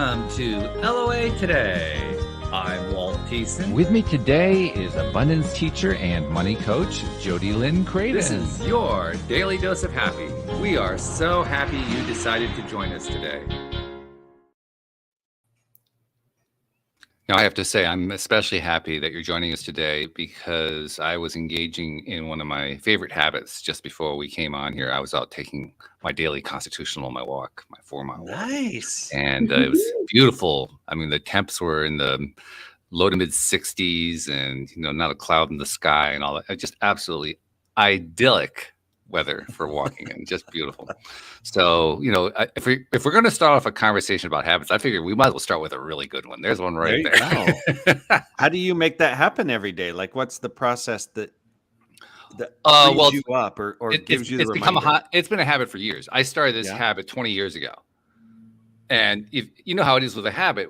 Welcome to LOA Today. I'm Walt Thiessen. With me today is abundance teacher and money coach, Jody Lynn Craven. This is your daily dose of happy. We are so happy you decided to join us today. Now, I have to say, I'm especially happy that you're joining us today because I was engaging in one of my favorite habits just before we came on here. I was out taking my daily constitutional, my 4-mile walk. Nice. And it was beautiful. I mean, the temps were in the low to mid 60s and, not a cloud in the sky and all that. Just absolutely idyllic weather for walking and just beautiful. So, if we're going to start off a conversation about habits, I figure we might as well start with a really good one. There's one right there. How do you make that happen every day? Like, what's the process that well, you up or gives you the it's reminder? It's been a habit for years. I started this habit 20 years ago. And if you know how it is with a habit,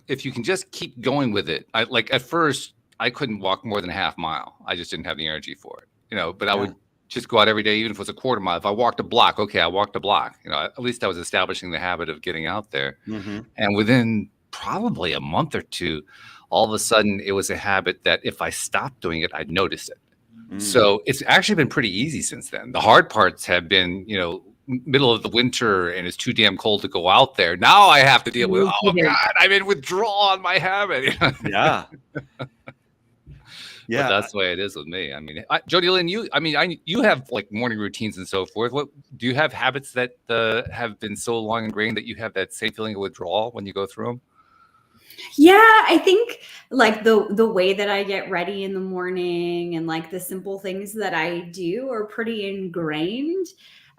if you can just keep going with it, at first I couldn't walk more than a half mile. I just didn't have the energy for it, but I would just go out every day, even if it was a quarter mile. If I walked a block, okay, I walked a block. At least I was establishing the habit of getting out there. Mm-hmm. And within probably a month or two, all of a sudden it was a habit that if I stopped doing it, I'd notice it. Mm. So it's actually been pretty easy since then. The hard parts have been, middle of the winter and it's too damn cold to go out there. Now I have to deal with, oh God, I'm in withdrawal on my habit. Yeah. Yeah, but that's the way it is with me. I mean, Jody Lynn, you have like morning routines and so forth. What do you have habits that have been so long ingrained that you have that same feeling of withdrawal when you go through them? Yeah, I think like the way that I get ready in the morning and like the simple things that I do are pretty ingrained.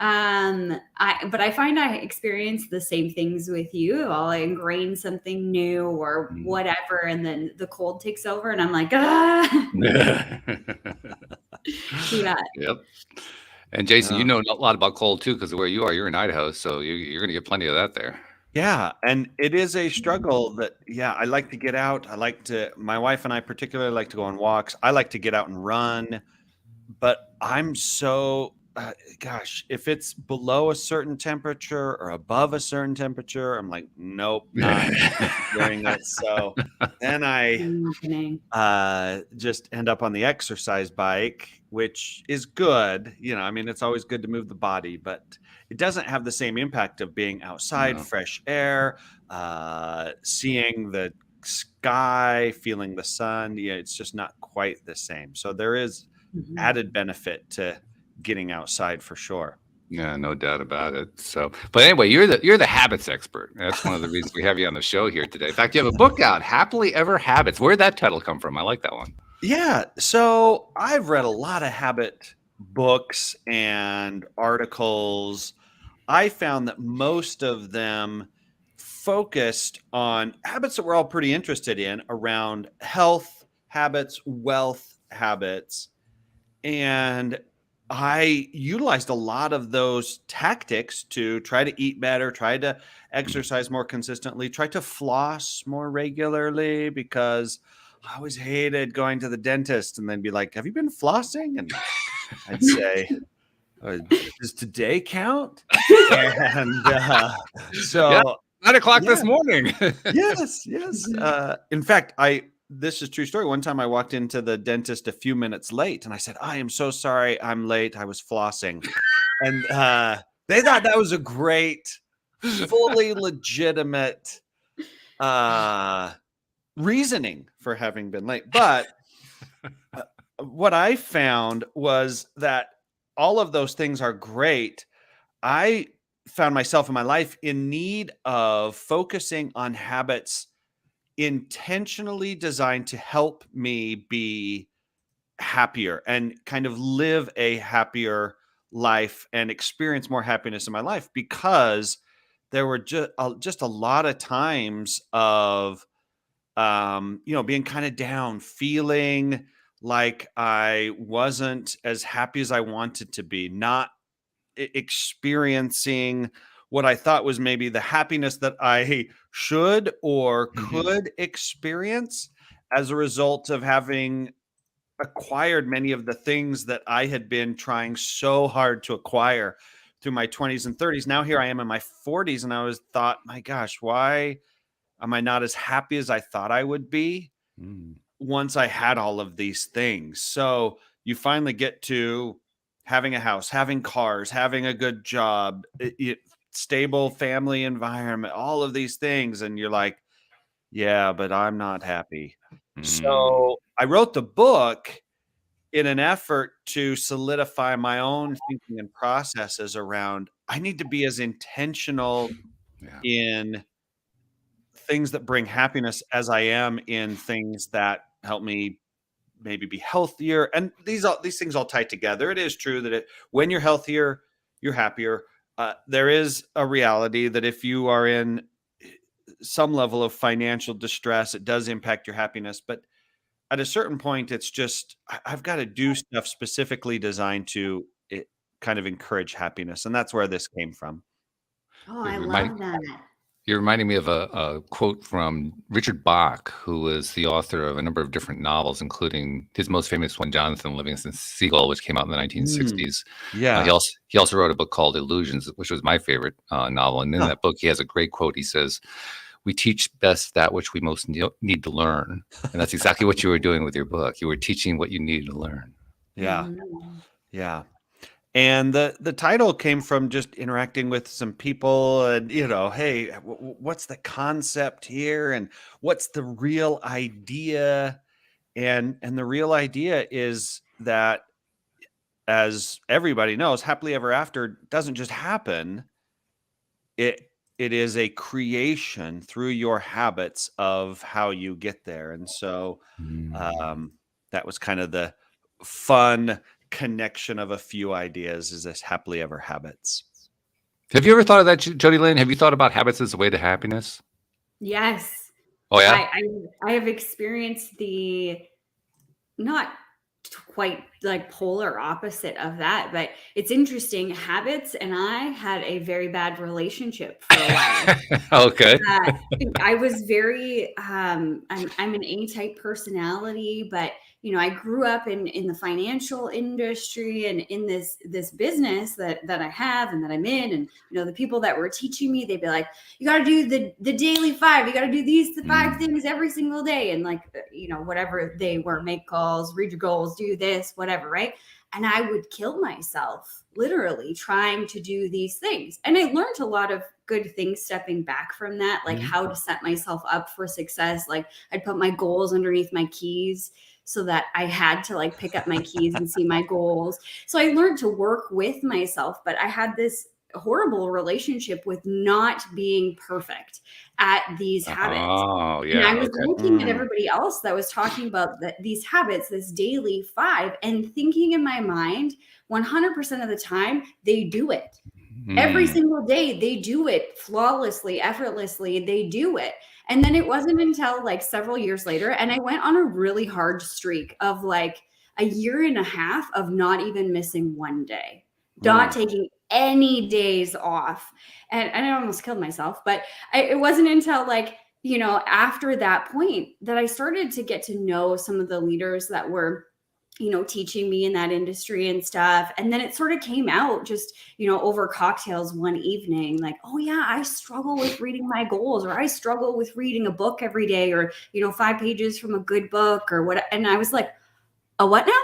But I find I experience the same things with you. I'll ingrain something new or whatever, and then the cold takes over, and I'm like, Yeah. Yep. And Jason, you know a lot about cold too, because of where you are. You're in Idaho, so you're going to get plenty of that there. Yeah, and it is a struggle that, I like to get out. My wife and I particularly like to go on walks. I like to get out and run, but I'm so, if it's below a certain temperature or above a certain temperature, I'm like, nope, not doing it. So then I just end up on the exercise bike, which is good. It's always good to move the body, but it doesn't have the same impact of being outside, fresh air, seeing the sky, feeling the sun. It's just not quite the same. So there is added benefit to getting outside for sure. Yeah, no doubt about it. So, but anyway, you're the habits expert. That's one of the reasons we have you on the show here today. In fact, you have a book out, Happily Ever Habits. Where'd that title come from? I like that one. Yeah. So I've read a lot of habit books and articles. I found that most of them focused on habits that we're all pretty interested in around health habits, wealth habits. And I utilized a lot of those tactics to try to eat better, try to exercise more consistently, try to floss more regularly, because I always hated going to the dentist and then be like, have you been flossing? And I'd say, does today count? And so 9 o'clock this morning. Yes. In fact, this is a true story. One time I walked into the dentist a few minutes late and I said, I am so sorry I'm late. I was flossing. And they thought that was a great, fully legitimate reasoning for having been late. But what I found was that all of those things are great. I found myself in my life in need of focusing on habits intentionally designed to help me be happier and kind of live a happier life and experience more happiness in my life, because there were just a lot of times of being kind of down, feeling like I wasn't as happy as I wanted to be, not experiencing what I thought was maybe the happiness that I should or could experience as a result of having acquired many of the things that I had been trying so hard to acquire through my 20s and 30s. Now here I am in my 40s, and I was thought, my gosh, why Am I not as happy as I thought I would be once I had all of these things? So you finally get to having a house, having cars, having a good job, stable family environment, all of these things. And you're like, yeah, but I'm not happy. So I wrote the book in an effort to solidify my own thinking and processes around, I need to be as intentional in things that bring happiness as I am in things that help me maybe be healthier. And these things all tie together. It is true that when you're healthier, you're happier. There is a reality that if you are in some level of financial distress, it does impact your happiness. But at a certain point, it's just, I've got to do stuff specifically designed to kind of encourage happiness. And that's where this came from. Oh, I love that. You're reminding me of a quote from Richard Bach, who was the author of a number of different novels, including his most famous one, Jonathan Livingston Seagull, which came out in the 1960s. Yeah. He also wrote a book called Illusions, which was my favorite novel. And in that book, he has a great quote. He says, "We teach best that which we most need to learn." And that's exactly what you were doing with your book. You were teaching what you needed to learn. Yeah. Yeah. And the title came from just interacting with some people and, hey, what's the concept here? And what's the real idea? And the real idea is that, as everybody knows, happily ever after doesn't just happen. It is a creation through your habits of how you get there. And so that was kind of the fun connection of a few ideas, is this happily ever habits. Have you ever thought of that, Jody Lynn? Have you thought about habits as a way to happiness? Yes. Oh, yeah? I have experienced the not quite like polar opposite of that, but it's interesting. Habits and I had a very bad relationship for a while. Okay. I was very I'm an A-type personality, but I grew up in the financial industry and in this business that I have and that I'm in. And, the people that were teaching me, they'd be like, you got to do the daily 5, you got to do the 5 things every single day. And like, whatever they were, make calls, read your goals, do this, whatever. Right. And I would kill myself literally trying to do these things. And I learned a lot of good things stepping back from that, like how to set myself up for success. Like I'd put my goals underneath my keys, so that I had to like pick up my keys and see my goals. So I learned to work with myself, but I had this horrible relationship with not being perfect at these habits. Oh, yeah. And I was looking at everybody else that was talking about these habits, this daily 5, and thinking in my mind, 100% of the time, they do it. Every single day, they do it flawlessly, effortlessly. They do it. And then it wasn't until like several years later, and I went on a really hard streak of like a year and a half of not even missing one day, not taking any days off. And I almost killed myself, but it wasn't until like, after that point that I started to get to know some of the leaders that were teaching me in that industry and stuff. And then it sort of came out just, over cocktails one evening, like, oh yeah, I struggle with reading my goals, or I struggle with reading a book every day, or, 5 pages from a good book or what. And I was like, a what now?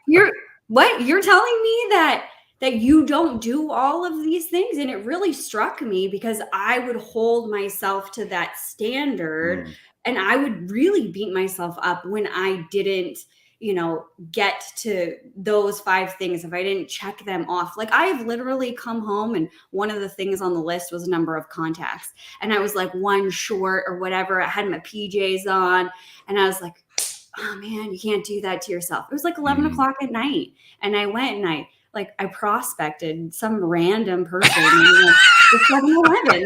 you're what? You're telling me that you don't do all of these things? And it really struck me because I would hold myself to that standard. And I would really beat myself up when I didn't, get to those 5 things, if I didn't check them off. Like I've literally come home and one of the things on the list was a number of contacts. And I was like 1 short or whatever. I had my PJs on and I was like, oh man, you can't do that to yourself. It was like 11 o'clock at night. And I went and I prospected some random person the 7-Eleven.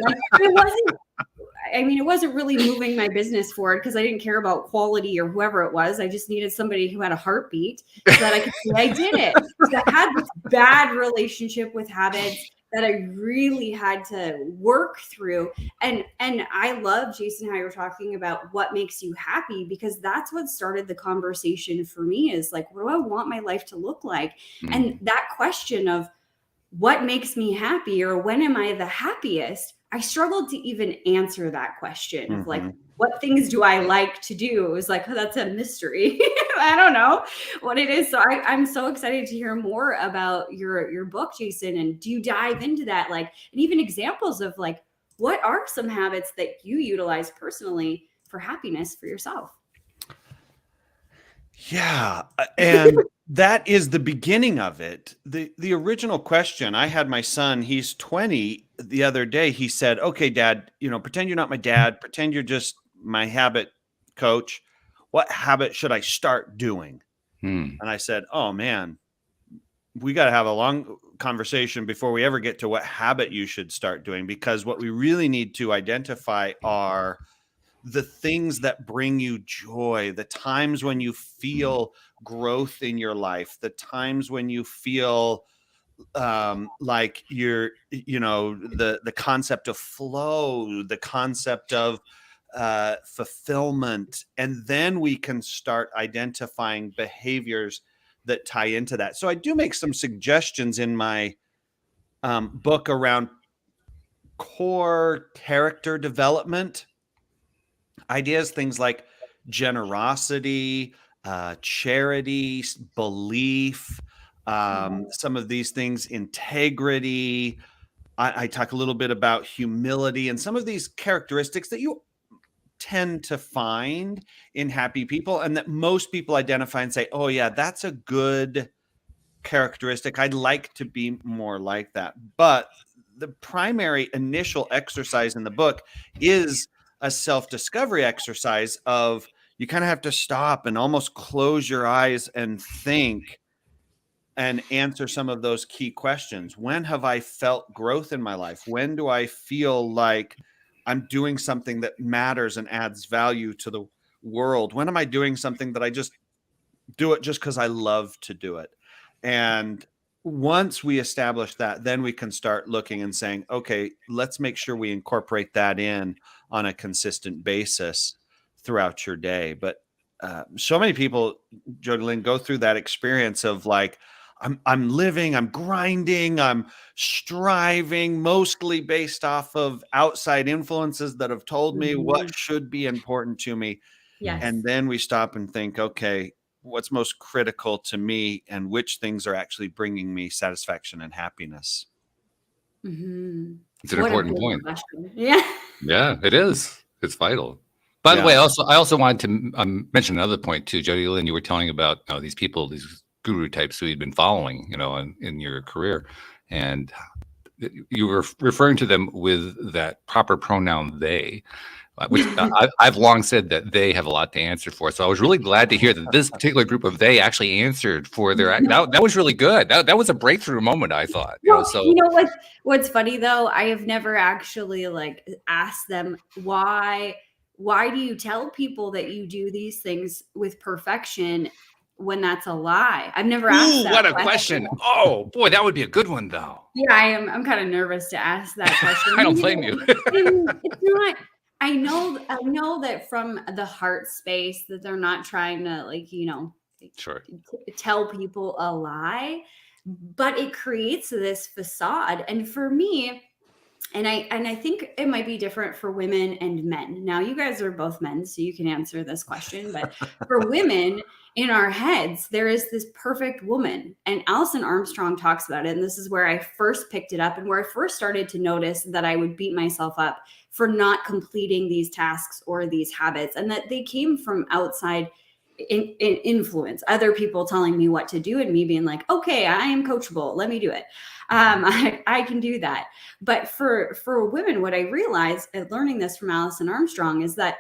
It wasn't really moving my business forward because I didn't care about quality or whoever it was. I just needed somebody who had a heartbeat so that I could say I did it. So I had this bad relationship with habits that I really had to work through. And I love, Jason, how you're talking about what makes you happy, because that's what started the conversation for me, is like, what do I want my life to look like? And that question of what makes me happy, or when am I the happiest, I struggled to even answer that question of like, Mhm. what things do I like to do? It was like, oh, that's a mystery. I don't know what it is. So I'm so excited to hear more about your book, Jason. And do you dive into that? Like, and even examples of like, what are some habits that you utilize personally for happiness for yourself? Yeah, and that is the beginning of it. The original question, I had my son, he's 20, the other day. He said, "Okay, Dad, pretend you're not my dad. Pretend you're just my habit coach. What habit should I start doing?" Hmm. And I said, "Oh man, we got to have a long conversation before we ever get to what habit you should start doing, because what we really need to identify are the things that bring you joy, the times when you feel growth in your life, the times when you feel like the concept of flow, the concept of fulfillment, and then we can start identifying behaviors that tie into that. So I do make some suggestions in my book around core character development ideas, things like generosity, charity, belief, some of these things, integrity. I talk a little bit about humility and some of these characteristics that you tend to find in happy people and that most people identify and say, oh, yeah, that's a good characteristic. I'd like to be more like that. But the primary initial exercise in the book is a self-discovery exercise of you kind of have to stop and almost close your eyes and think and answer some of those key questions. When have I felt growth in my life? When do I feel like I'm doing something that matters and adds value to the world? When am I doing something that I just do it just because I love to do it? And once we establish that, then we can start looking and saying, okay, let's make sure we incorporate that in on a consistent basis throughout your day. But so many people, Jody Lynn, go through that experience of like, I'm living, I'm grinding, I'm striving, mostly based off of outside influences that have told me what should be important to me. Yes. And then we stop and think, okay, what's most critical to me and which things are actually bringing me satisfaction and happiness? Mm-hmm. It's an What a important good point. question. Yeah. Yeah, it is. It's vital. By the Yeah. way, I also wanted to mention another point too, Jody Lynn. You were telling about these people, these guru types who you'd been following, in your career, and you were referring to them with that proper pronoun "they," which I've long said that they have a lot to answer for. So I was really glad to hear that this particular group of they actually answered for their. That was really good. That was a breakthrough moment, I thought. Well, So you know what's funny though? I have never actually like asked them why do you tell people that you do these things with perfection when that's a lie? I've never asked ooh, that what a question. question! Oh boy, that would be a good one though. Yeah, I'm kind of nervous to ask that question. I don't blame you. It's not. I know that from the heart space that they're not trying to like, Sure. tell people a lie, but it creates this facade. And for me, and I think it might be different for women and men. Now, you guys are both men, so you can answer this question. But for women, in our heads, there is this perfect woman. And Alison Armstrong talks about it. And this is where I first picked it up and where I first started to notice that I would beat myself up for not completing these tasks or these habits, and that they came from outside in influence, other people telling me what to do and me being like, okay, I am coachable, let me do it. I can do that. But for women, what I realized at learning this from Alison Armstrong is that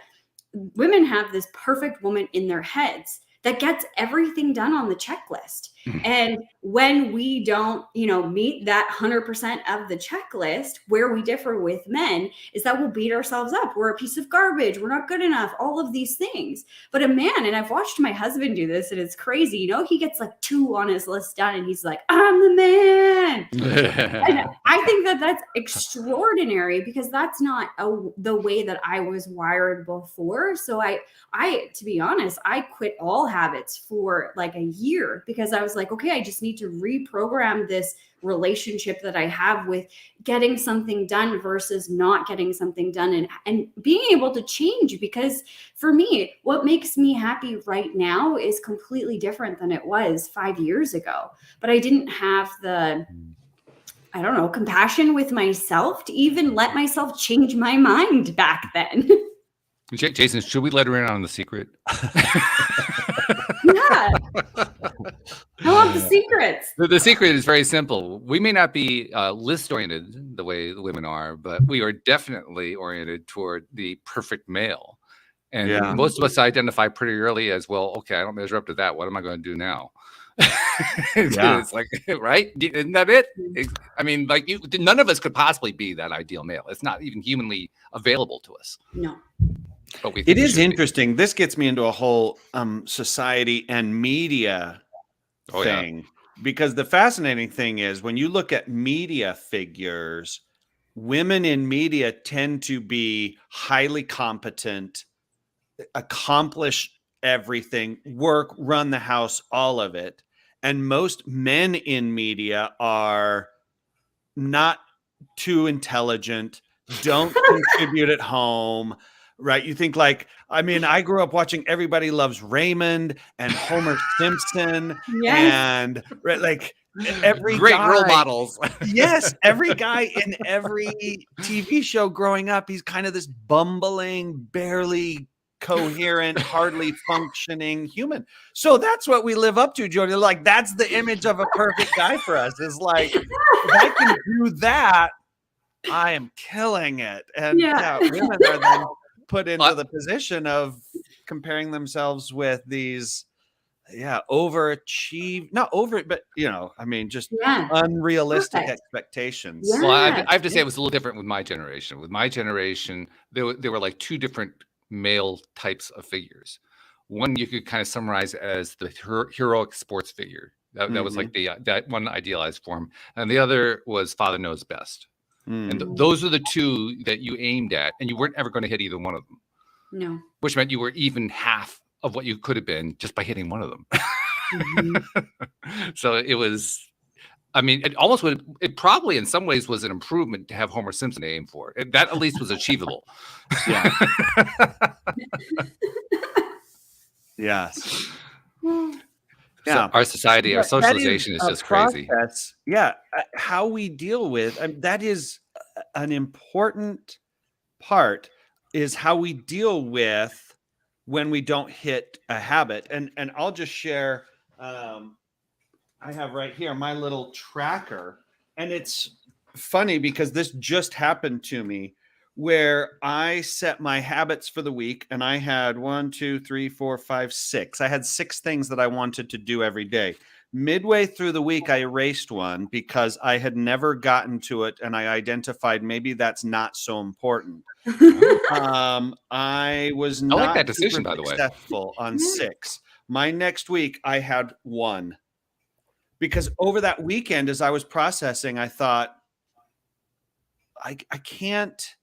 women have this perfect woman in their heads that gets everything done on the checklist. And when we don't, meet that 100% of the checklist, where we differ with men is that we'll beat ourselves up. We're a piece of garbage. We're not good enough. All of these things. But a man, and I've watched my husband do this, and it's crazy. He gets like 2 on his list done, and he's like, I'm the man. And I think that that's extraordinary because that's not the way that I was wired before. So I, to be honest, I quit all habits for like a year because I was was like, okay, I just need to reprogram this relationship that I have with getting something done versus not getting something done, and being able to change. Because for me, what makes me happy right now is completely different than it was 5 years ago. But I didn't have the, I don't know, compassion with myself to even let myself change my mind back then. Jason, should we let her in on the secret? Yeah. I love the secrets. The secret is very simple. We may not be list-oriented the way the women are, but we are definitely oriented toward the perfect male. And most of us identify pretty early as, well, okay, I don't measure up to that. What am I going to do now? It's like, right? Isn't that it? I mean, like, none of us could possibly be that ideal male. It's not even humanly available to us. No. But it is interesting. This gets me into a whole society and media thing, because the fascinating thing is when you look at media figures, women in media tend to be highly competent, accomplish everything, work, run the house, all of it. And most men in media are not too intelligent, don't contribute at home. Right. You think like, I mean, I grew up watching Everybody Loves Raymond and Homer Simpson and like every great guy, role models. Yes. Every guy in every TV show growing up, he's kind of this bumbling, barely coherent, hardly functioning human. So that's what we live up to, Jody. Like, that's the image of a perfect guy for us, is like, if I can do that, I am killing it. And women are then put into the position of comparing themselves with these not over, but I mean, just unrealistic expectations. Well, I have to say it was a little different with my generation. With my generation, there were like two different male types of figures. One you could kind of summarize as the heroic sports figure. That was like that one idealized form, and the other was father knows best. And those are the two that you aimed at, and you weren't ever going to hit either one of them. No. Which meant you were even half of what you could have been just by hitting one of them. So it was, I mean, it probably in some ways was an improvement to have Homer Simpson aim for. That at least was achievable. Yeah. Yes. So our society, our socialization is just crazy. How we deal with, that is an important part, is how we deal with when we don't hit a habit. And I'll just share, I have right here my little tracker, and it's funny because this just happened to me, where I set my habits for the week, and I had 1, 2, 3, 4, 5, 6. I had 6 things that I wanted to do every day. Midway through the week, I erased one because I had never gotten to it, and I identified maybe that's not so important. I was not like that decision, by the way. Successful on 6. My next week, I had 1. Because over that weekend, as I was processing, I thought, I can't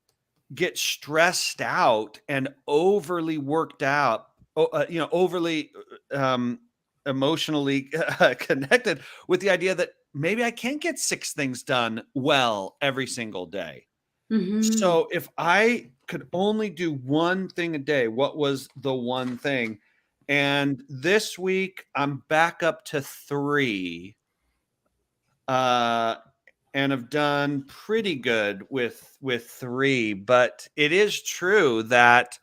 get stressed out and overly worked out, overly emotionally connected with the idea that maybe I can't get 6 things done well every single day. So if I could only do one thing a day, what was the one thing? And this week I'm back up to 3. And have done pretty good with 3, but it is true that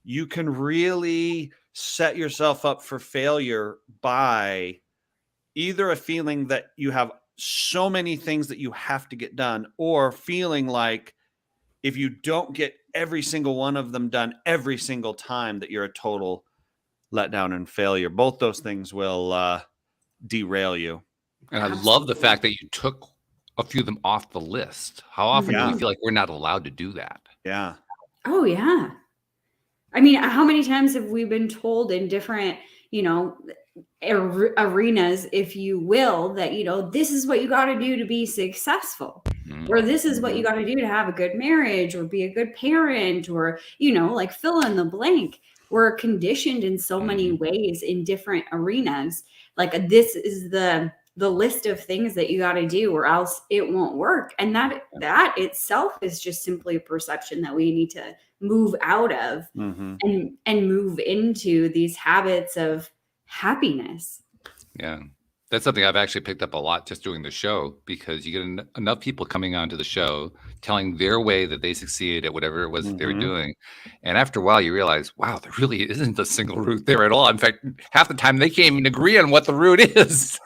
you can really set yourself up for failure by either a feeling that you have so many things that you have to get done, or feeling like if you don't get every single one of them done every single time, that you're a total letdown and failure. Both those things will derail you. And I love the fact that you took a few of them off the list. How often do we feel like we're not allowed to do that? Yeah. Oh, yeah. I mean, how many times have we been told in different, arenas, if you will, that, this is what you got to do to be successful, or this is what you got to do to have a good marriage, or be a good parent, or, like fill in the blank. we're conditioned in so many ways in different arenas. Like this is the list of things that you got to do or else it won't work. And that itself is just simply a perception that we need to move out of and move into these habits of happiness. Yeah. That's something I've actually picked up a lot just doing the show, because you get enough people coming onto the show telling their way that they succeeded at whatever it was that they were doing. And after a while, you realize, wow, there really isn't a single route there at all. In fact, half the time they can't even agree on what the route is.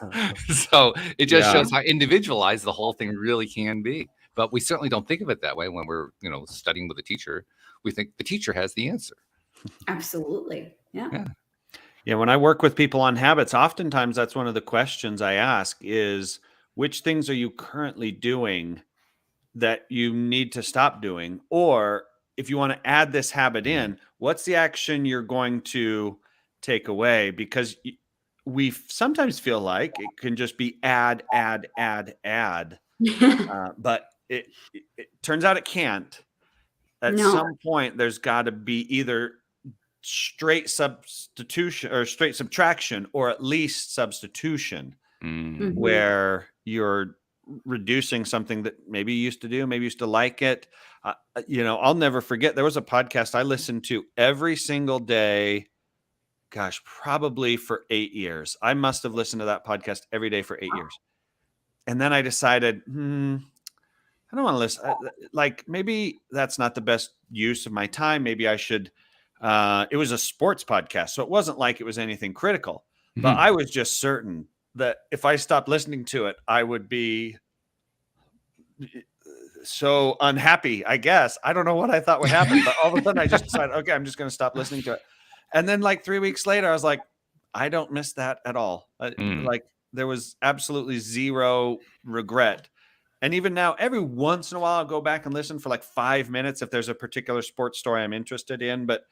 So it just shows how individualized the whole thing really can be. But we certainly don't think of it that way when we're, studying with a teacher. We think the teacher has the answer. Absolutely. Yeah. Yeah, when I work with people on habits, oftentimes that's one of the questions I ask is, which things are you currently doing that you need to stop doing? Or if you want to add this habit in, what's the action you're going to take away? Because we sometimes feel like it can just be add. But it turns out it can't. At some point, there's got to be either straight substitution or straight subtraction, or at least substitution, where you're reducing something that maybe you used to do, maybe you used to like it. I'll never forget, there was a podcast I listened to every single day, probably for 8 years. I must have listened to that podcast every day for 8 years. And then I decided, I don't want to listen. Like, maybe that's not the best use of my time. Maybe I should. It was a sports podcast, so it wasn't like it was anything critical. But I was just certain that if I stopped listening to it, I would be so unhappy, I guess. I don't know what I thought would happen, but all of a sudden I just decided, okay, I'm just going to stop listening to it. And then like 3 weeks later, I was like, I don't miss that at all. Like, there was absolutely zero regret. And even now, every once in a while, I'll go back and listen for like 5 minutes if there's a particular sports story I'm interested in. But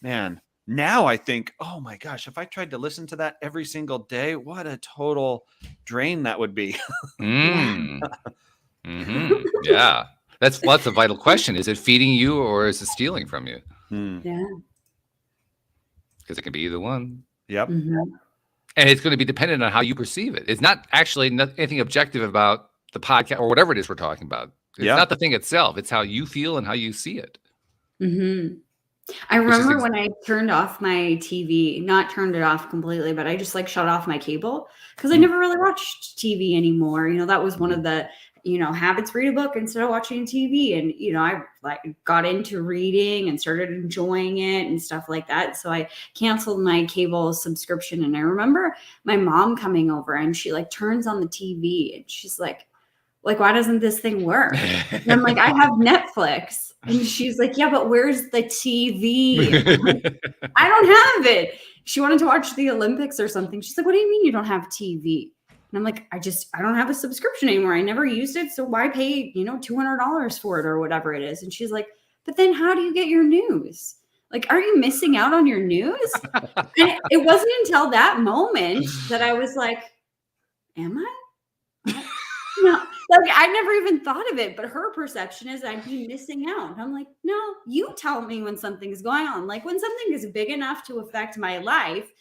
man, now I think, oh my gosh, if I tried to listen to that every single day, what a total drain that would be. Yeah. That's a vital question. Is it feeding you or is it stealing from you? Yeah. Because it can be either one. Yep. And it's going to be dependent on how you perceive it. It's not actually anything objective about the podcast or whatever it is we're talking about. It's not the thing itself. It's how you feel and how you see it. I remember when I turned off my TV, not turned it off completely, but I just like shut off my cable because I never really watched TV anymore. That was one of the, habits, read a book instead of watching TV. And, I like got into reading and started enjoying it and stuff like that. So I canceled my cable subscription. And I remember my mom coming over and she like turns on the TV and she's like, why doesn't this thing work? And I'm like, I have Netflix. And she's like, yeah, but where's the TV? Like, I don't have it. She wanted to watch the Olympics or something. She's like, what do you mean you don't have TV? And I'm like, I don't have a subscription anymore. I never used it. So why pay, $200 for it or whatever it is? And she's like, but then how do you get your news? Like, are you missing out on your news? And it wasn't until that moment that I was like, am I? No, like I never even thought of it, but her perception is I'd be missing out. And I'm like, no, you tell me when something's going on. Like when something is big enough to affect my life,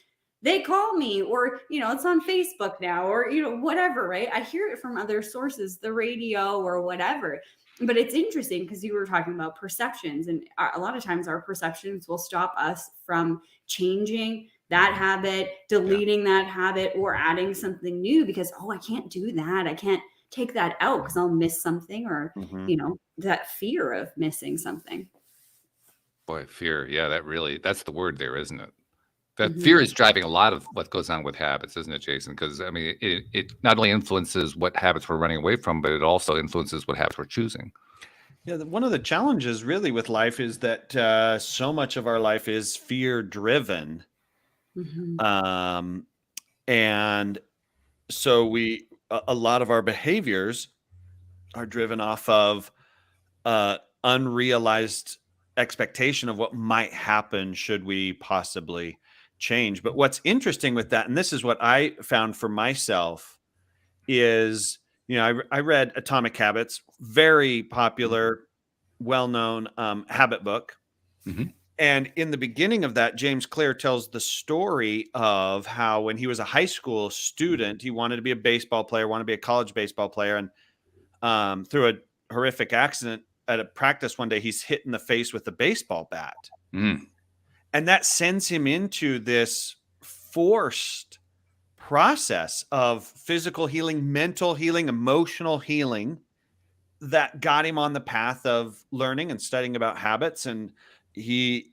they call me or, it's on Facebook now or, whatever, right? I hear it from other sources, the radio or whatever. But it's interesting because you were talking about perceptions, and a lot of times our perceptions will stop us from changing that habit, deleting that habit, or adding something new because, I can't do that. I can't take that out because I'll miss something or, that fear of missing something. Boy, fear. Yeah, that's the word there, isn't it? That fear is driving a lot of what goes on with habits, isn't it, Jason? Because, I mean, it not only influences what habits we're running away from, but it also influences what habits we're choosing. Yeah, one of the challenges really with life is that so much of our life is fear-driven. And so a lot of our behaviors are driven off of unrealized expectation of what might happen should we possibly change. But what's interesting with that, and this is what I found for myself, is, I read Atomic Habits, very popular, well-known habit book. And in the beginning of that, James Clear tells the story of how when he was a high school student, he wanted to be a baseball player, wanted to be a college baseball player. And through a horrific accident at a practice one day, he's hit in the face with a baseball bat. Mm. And that sends him into this forced process of physical healing, mental healing, emotional healing that got him on the path of learning and studying about habits. And he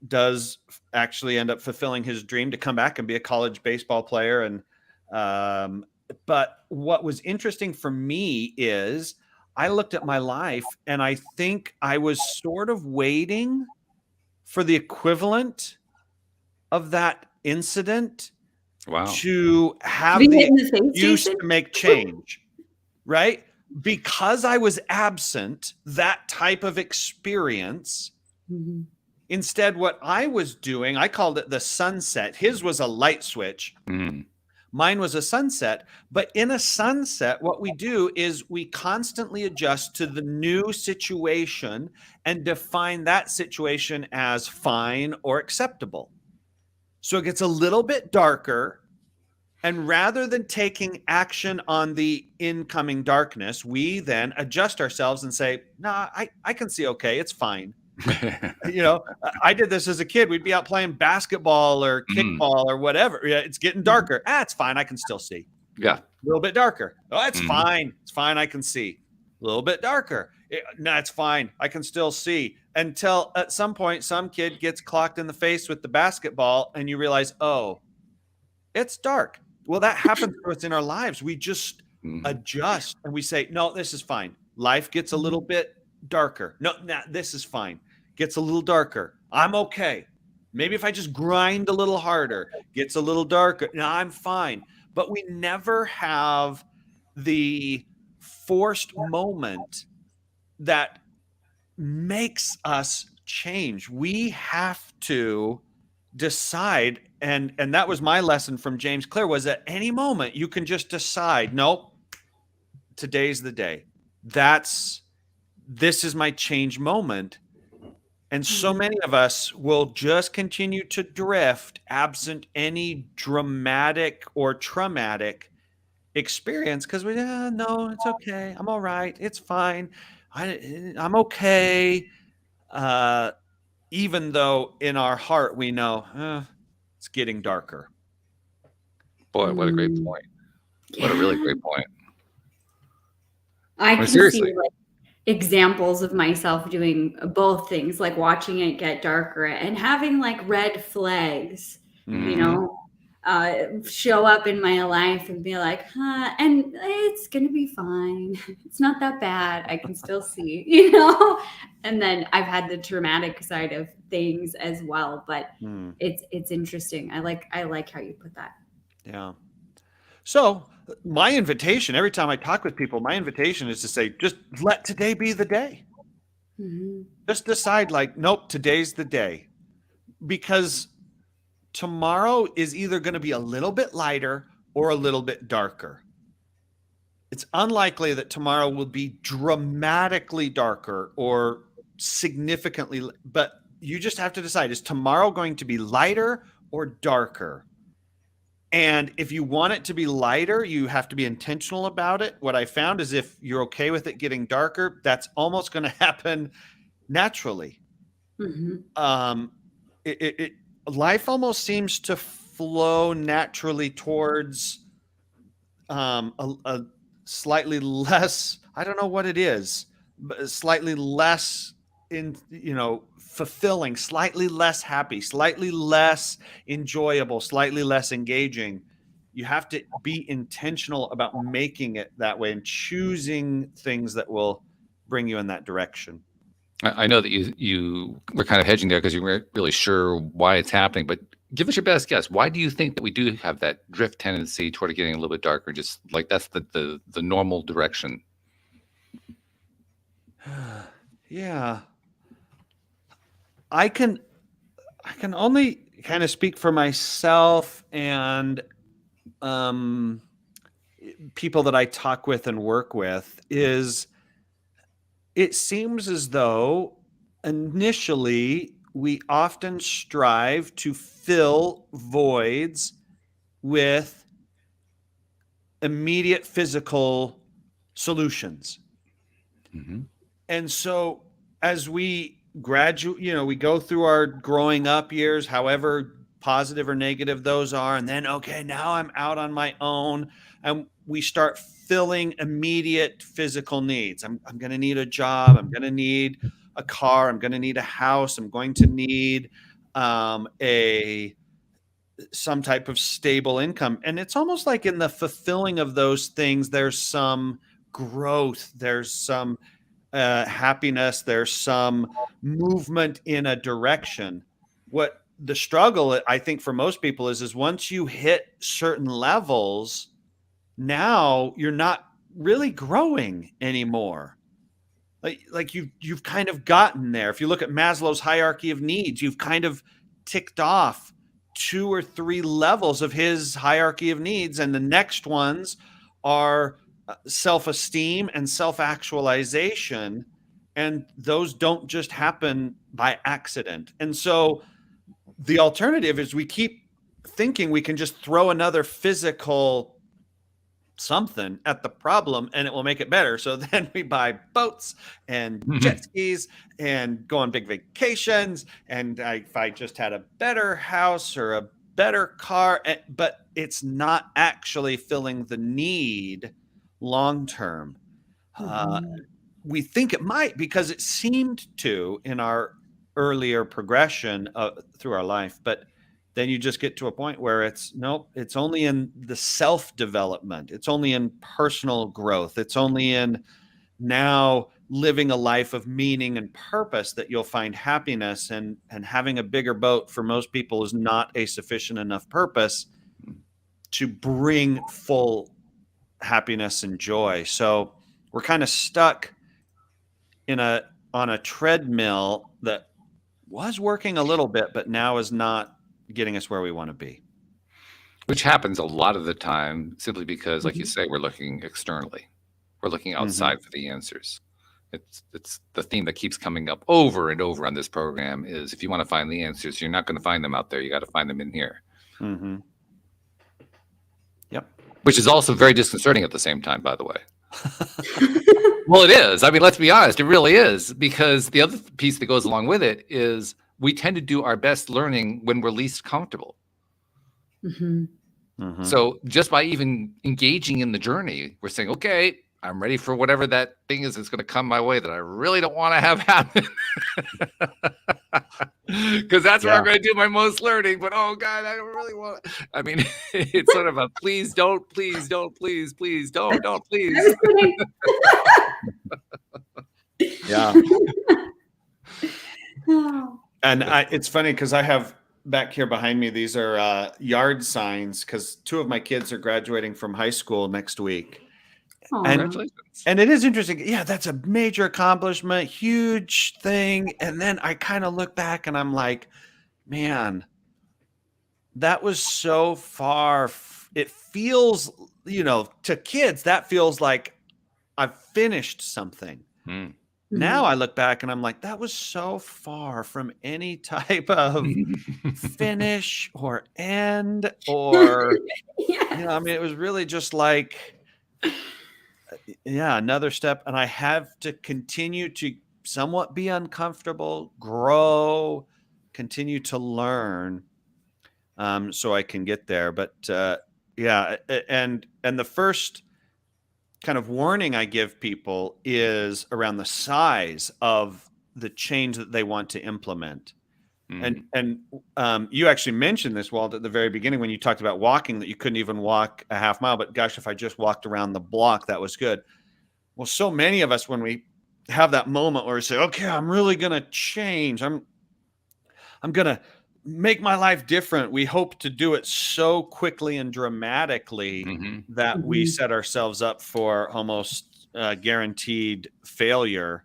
does actually end up fulfilling his dream to come back and be a college baseball player. And but what was interesting for me is I looked at my life and I think I was sort of waiting for the equivalent of that incident Wow. to have Being the hit in the face, excuse Jason? to make change, right? Because I was absent that type of experience. Mhm. Instead, what I was doing, I called it the sunset. His was a light switch. Mm. Mine was a sunset. But in a sunset, what we do is we constantly adjust to the new situation and define that situation as fine or acceptable. So it gets a little bit darker. And rather than taking action on the incoming darkness, we then adjust ourselves and say, nah, I can see okay. It's fine. You know, I did this as a kid. We'd be out playing basketball or kickball or whatever. Yeah, it's getting darker. It's fine. I can still see. Yeah. A little bit darker. Oh, it's Mhm. fine. It's fine. I can see. A little bit darker. No, it's fine. I can still see. Until at some point, some kid gets clocked in the face with the basketball and you realize, oh, it's dark. Well, that happens to us in our lives. We just Mhm. adjust and we say, no, this is fine. Life gets a little bit darker. No, this is fine. Gets a little darker. I'm okay. Maybe if I just grind a little harder, gets a little darker. No, I'm fine. But we never have the forced moment that makes us change. We have to decide, and that was my lesson from James Clear, was at any moment you can just decide, nope, today's the day. This is my change moment. And so many of us will just continue to drift absent any dramatic or traumatic experience because no, it's okay. I'm all right. It's fine. I'm okay. Even though in our heart we know it's getting darker. Boy, what a great point. What a really great point. I can seriously. see like examples of myself doing both things, like watching it get darker and having like red flags, you know, show up in my life and be like, and it's going to be fine. It's not that bad. I can still see, you know, and then I've had the traumatic side of things as well, but it's interesting. I like how you put that. Yeah. So my invitation, every time I talk with people, my invitation is to say, just let today be the day. Mhm. Just decide like, nope, today's the day. Because tomorrow is either going to be a little bit lighter or a little bit darker. It's unlikely that tomorrow will be dramatically darker or significantly, but you just have to decide, is tomorrow going to be lighter or darker? And if you want it to be lighter, you have to be intentional about it. What I found is if you're okay with it getting darker, that's almost going to happen naturally. Mhm. Life almost seems to flow naturally towards a slightly less, I don't know what it is, but slightly less fulfilling, slightly less happy, slightly less enjoyable, slightly less engaging. You have to be intentional about making it that way and choosing things that will bring you in that direction. I know that you were kind of hedging there because you weren't really sure why it's happening, but give us your best guess. Why do you think that we do have that drift tendency toward it getting a little bit darker? Just like that's the normal direction. Yeah. I can only kind of speak for myself and people that I talk with and work with. Is it seems as though initially we often strive to fill voids with immediate physical solutions. Mm-hmm. And so as we graduate, we go through our growing up years, however positive or negative those are, and then, okay, now I'm out on my own, and we start filling immediate physical needs. I'm going to need a job. I'm going to need a car. I'm going to need a house. I'm going to need some type of stable income. And it's almost like in the fulfilling of those things, there's some growth, there's some happiness, there's some movement in a direction. What the struggle, I think, for most people is once you hit certain levels, now you're not really growing anymore. Like you've kind of gotten there. If you look at Maslow's hierarchy of needs, you've kind of ticked off 2 or 3 levels of his hierarchy of needs, and the next ones are self-esteem and self-actualization, and those don't just happen by accident. And so the alternative is we keep thinking we can just throw another physical something at the problem and it will make it better. So then we buy boats and jet skis and go on big vacations. And if I just had a better house or a better car, but it's not actually filling the need long term. We think it might because it seemed to in our earlier progression through our life, but then you just get to a point where it's only in the self-development. It's only in personal growth. It's only in now living a life of meaning and purpose that you'll find happiness, and having a bigger boat for most people is not a sufficient enough purpose to bring full happiness and joy. So we're kind of stuck on a treadmill that was working a little bit, but now is not getting us where we want to be. Which happens a lot of the time simply because, like you say, we're looking externally. We're looking outside for the answers. It's the theme that keeps coming up over and over on this program is if you want to find the answers, you're not going to find them out there. You got to find them in here. Yep. Which is also very disconcerting at the same time, by the way. Well, it is. I mean, let's be honest. It really is, because the other piece that goes along with it is we tend to do our best learning when we're least comfortable. So just by even engaging in the journey, we're saying, okay, I'm ready for whatever that thing is that's going to come my way that I really don't want to have happen. Because that's where I'm going to do my most learning. But, oh, God, I don't really want to. I mean, it's sort of a please don't, please don't, please don't, please. Yeah. And it's funny because I have back here behind me, these are yard signs because 2 of my kids are graduating from high school next week. Congratulations. And it is interesting. Yeah, that's a major accomplishment, huge thing. And then I kind of look back and I'm like, man, that was so far. It feels, to kids, that feels like I've finished something. Now I look back and I'm like, that was so far from any type of finish or end or, I mean, it was really just like, another step. And I have to continue to somewhat be uncomfortable, grow, continue to learn, so I can get there. But and the first kind of warning I give people is around the size of the change that they want to implement. And you actually mentioned this, Walt, at the very beginning when you talked about walking, that you couldn't even walk a half mile, but gosh, if I just walked around the block, that was good. Well, so many of us, when we have that moment where we say, okay, I'm really going to change. I'm going to make my life different. We hope to do it so quickly and dramatically that we set ourselves up for almost guaranteed failure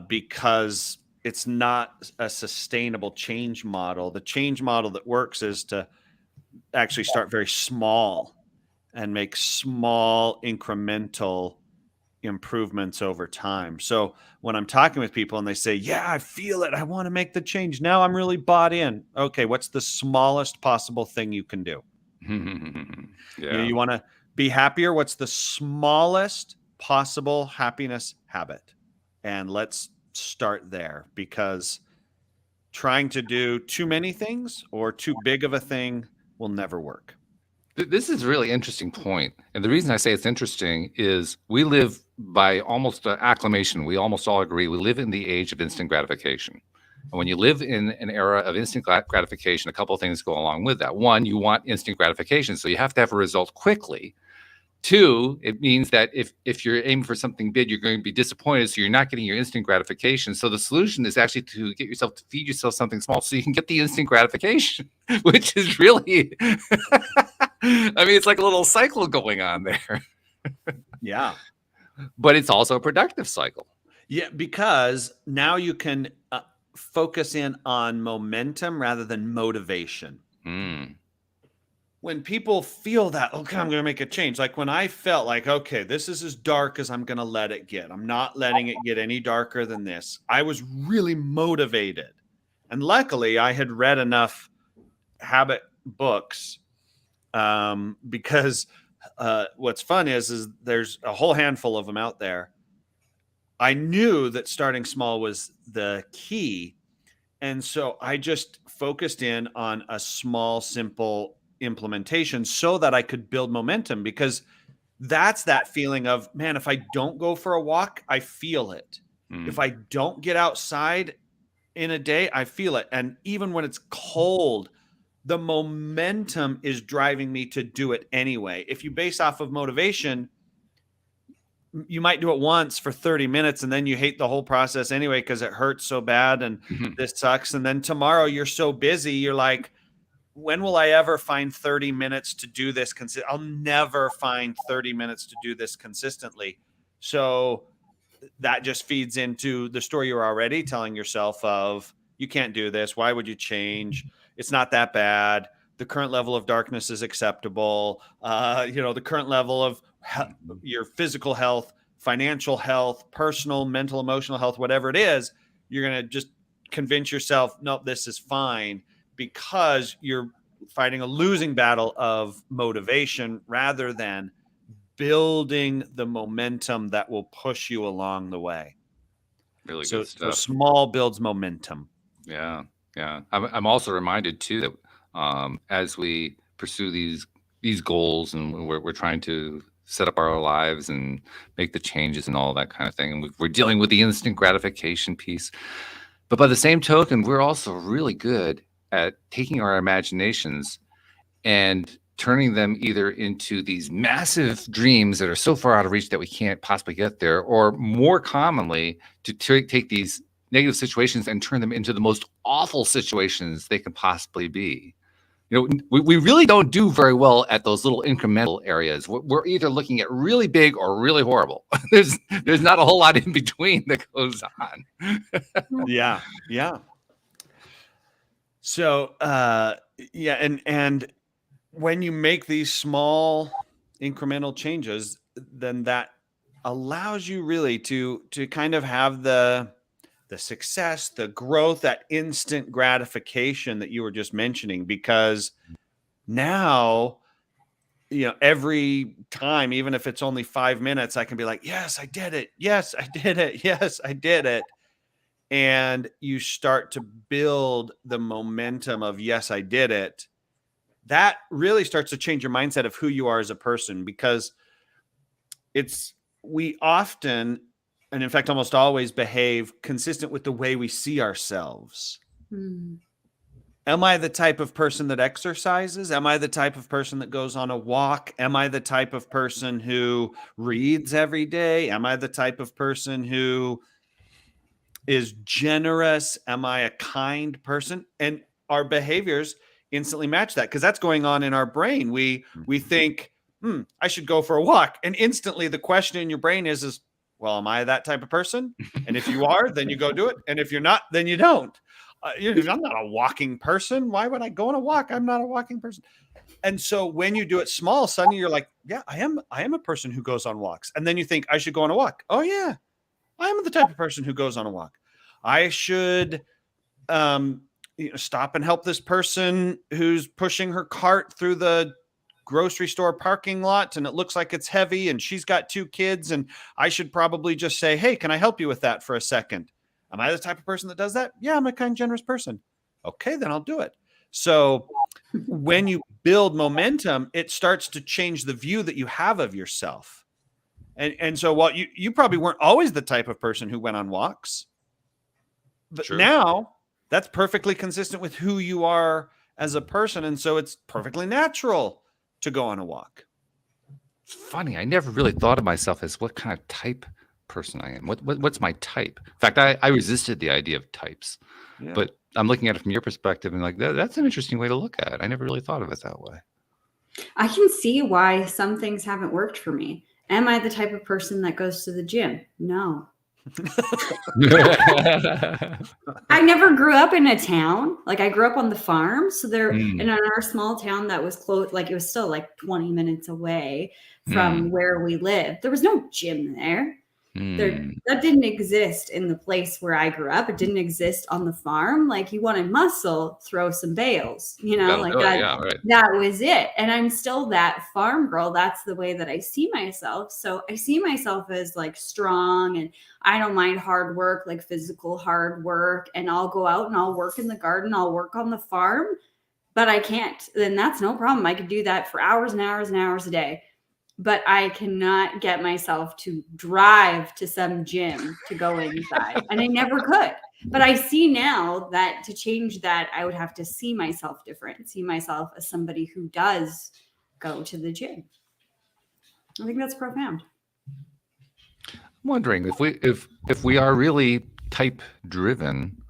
because it's not a sustainable change model. The change model that works is to actually start very small and make small incremental improvements over time. So when I'm talking with people and they say, yeah, I feel it, I want to make the change, now I'm really bought in. Okay, what's the smallest possible thing you can do? Yeah. You want to be happier? What's the smallest possible happiness habit? And let's start there, because trying to do too many things or too big of a thing will never work. This is a really interesting point. And the reason I say it's interesting is we live by almost acclamation. We almost all agree we live in the age of instant gratification. And when you live in an era of instant gratification, a couple of things go along with that. One, you want instant gratification, so you have to have a result quickly. Two, it means that if you're aiming for something big, you're going to be disappointed, so you're not getting your instant gratification. So the solution is actually to feed yourself something small so you can get the instant gratification, which is really, I mean, it's like a little cycle going on there. Yeah. But it's also a productive cycle. Yeah, because now you can focus in on momentum rather than motivation. When people feel that, okay, I'm going to make a change. Like when I felt like, okay, this is as dark as I'm going to let it get. I'm not letting it get any darker than this. I was really motivated. And luckily I had read enough habit books because what's fun is there's a whole handful of them out there. I knew that starting small was the key. And so I just focused in on a small, simple implementation so that I could build momentum, because that's that feeling of, man, if I don't go for a walk, I feel it. If I don't get outside in a day, I feel it. And even when it's cold, the momentum is driving me to do it anyway. If you base off of motivation, you might do it once for 30 minutes and then you hate the whole process anyway because it hurts so bad and this sucks. And then tomorrow you're so busy, you're like, when will I ever find 30 minutes to do this? I'll never find 30 minutes to do this consistently. So that just feeds into the story you're already telling yourself of, you can't do this. Why would you change? It's not that bad. The current level of darkness is acceptable. The current level of your physical health, financial health, personal, mental, emotional health, whatever it is, you're going to just convince yourself, nope, this is fine, because you're fighting a losing battle of motivation rather than building the momentum that will push you along the way. Really good stuff. So small builds momentum. Yeah. I'm also reminded too that as we pursue these goals and we're trying to set up our lives and make the changes and all that kind of thing, and we're dealing with the instant gratification piece. But by the same token, we're also really good at taking our imaginations and turning them either into these massive dreams that are so far out of reach that we can't possibly get there, or more commonly to take these negative situations and turn them into the most awful situations they can possibly be. We really don't do very well at those little incremental areas. We're either looking at really big or really horrible. There's not a whole lot in between that goes on. Yeah. So, and when you make these small incremental changes, then that allows you really to kind of have the success, the growth, that instant gratification that you were just mentioning, because now, every time, even if it's only 5 minutes, I can be like, yes, I did it. Yes, I did it. Yes, I did it. And you start to build the momentum of, yes, I did it. That really starts to change your mindset of who you are as a person, because we often, and in fact, almost always, behave consistent with the way we see ourselves. Am I the type of person that exercises? Am I the type of person that goes on a walk? Am I the type of person who reads every day? Am I the type of person who is generous? Am I a kind person? And our behaviors instantly match that, because that's going on in our brain. We think, I should go for a walk. And instantly the question in your brain is, well, am I that type of person? And if you are, then you go do it. And if you're not, then you don't. I'm not a walking person. Why would I go on a walk? I'm not a walking person. And so when you do it small, suddenly you're like, yeah, I am a person who goes on walks. And then you think I should go on a walk. Oh yeah, I am the type of person who goes on a walk. I should stop and help this person who's pushing her cart through the grocery store parking lot, and it looks like it's heavy, and she's got 2 kids, and I should probably just say, hey, can I help you with that for a second? Am I the type of person that does that? Yeah, I'm a kind, generous person. Okay, then I'll do it. So when you build momentum, it starts to change the view that you have of yourself. And so while you probably weren't always the type of person who went on walks, but now that's perfectly consistent with who you are as a person. And so it's perfectly natural to go on a walk. It's funny. I never really thought of myself as what kind of type person I am. What's my type? In fact, I resisted the idea of types, but I'm looking at it from your perspective and like, that's an interesting way to look at it. I never really thought of it that way. I can see why some things haven't worked for me. Am I the type of person that goes to the gym? No. I never grew up in a town. Like I grew up on the farm. So in our small town that was close, like it was still like 20 minutes away from where we lived. There was no gym there. That didn't exist in the place where I grew up. It didn't exist on the farm. Like you wanted muscle, throw some bales, that was it. And I'm still that farm girl. That's the way that I see myself. So I see myself as like strong, and I don't mind hard work, like physical hard work. And I'll go out and I'll work in the garden. I'll work on the farm, but I can't. Then that's no problem. I could do that for hours and hours and hours a day. But I cannot get myself to drive to some gym to go inside. And I never could. But I see now that to change that, I would have to see myself different, see myself as somebody who does go to the gym. I think that's profound. I'm wondering if we are really type driven,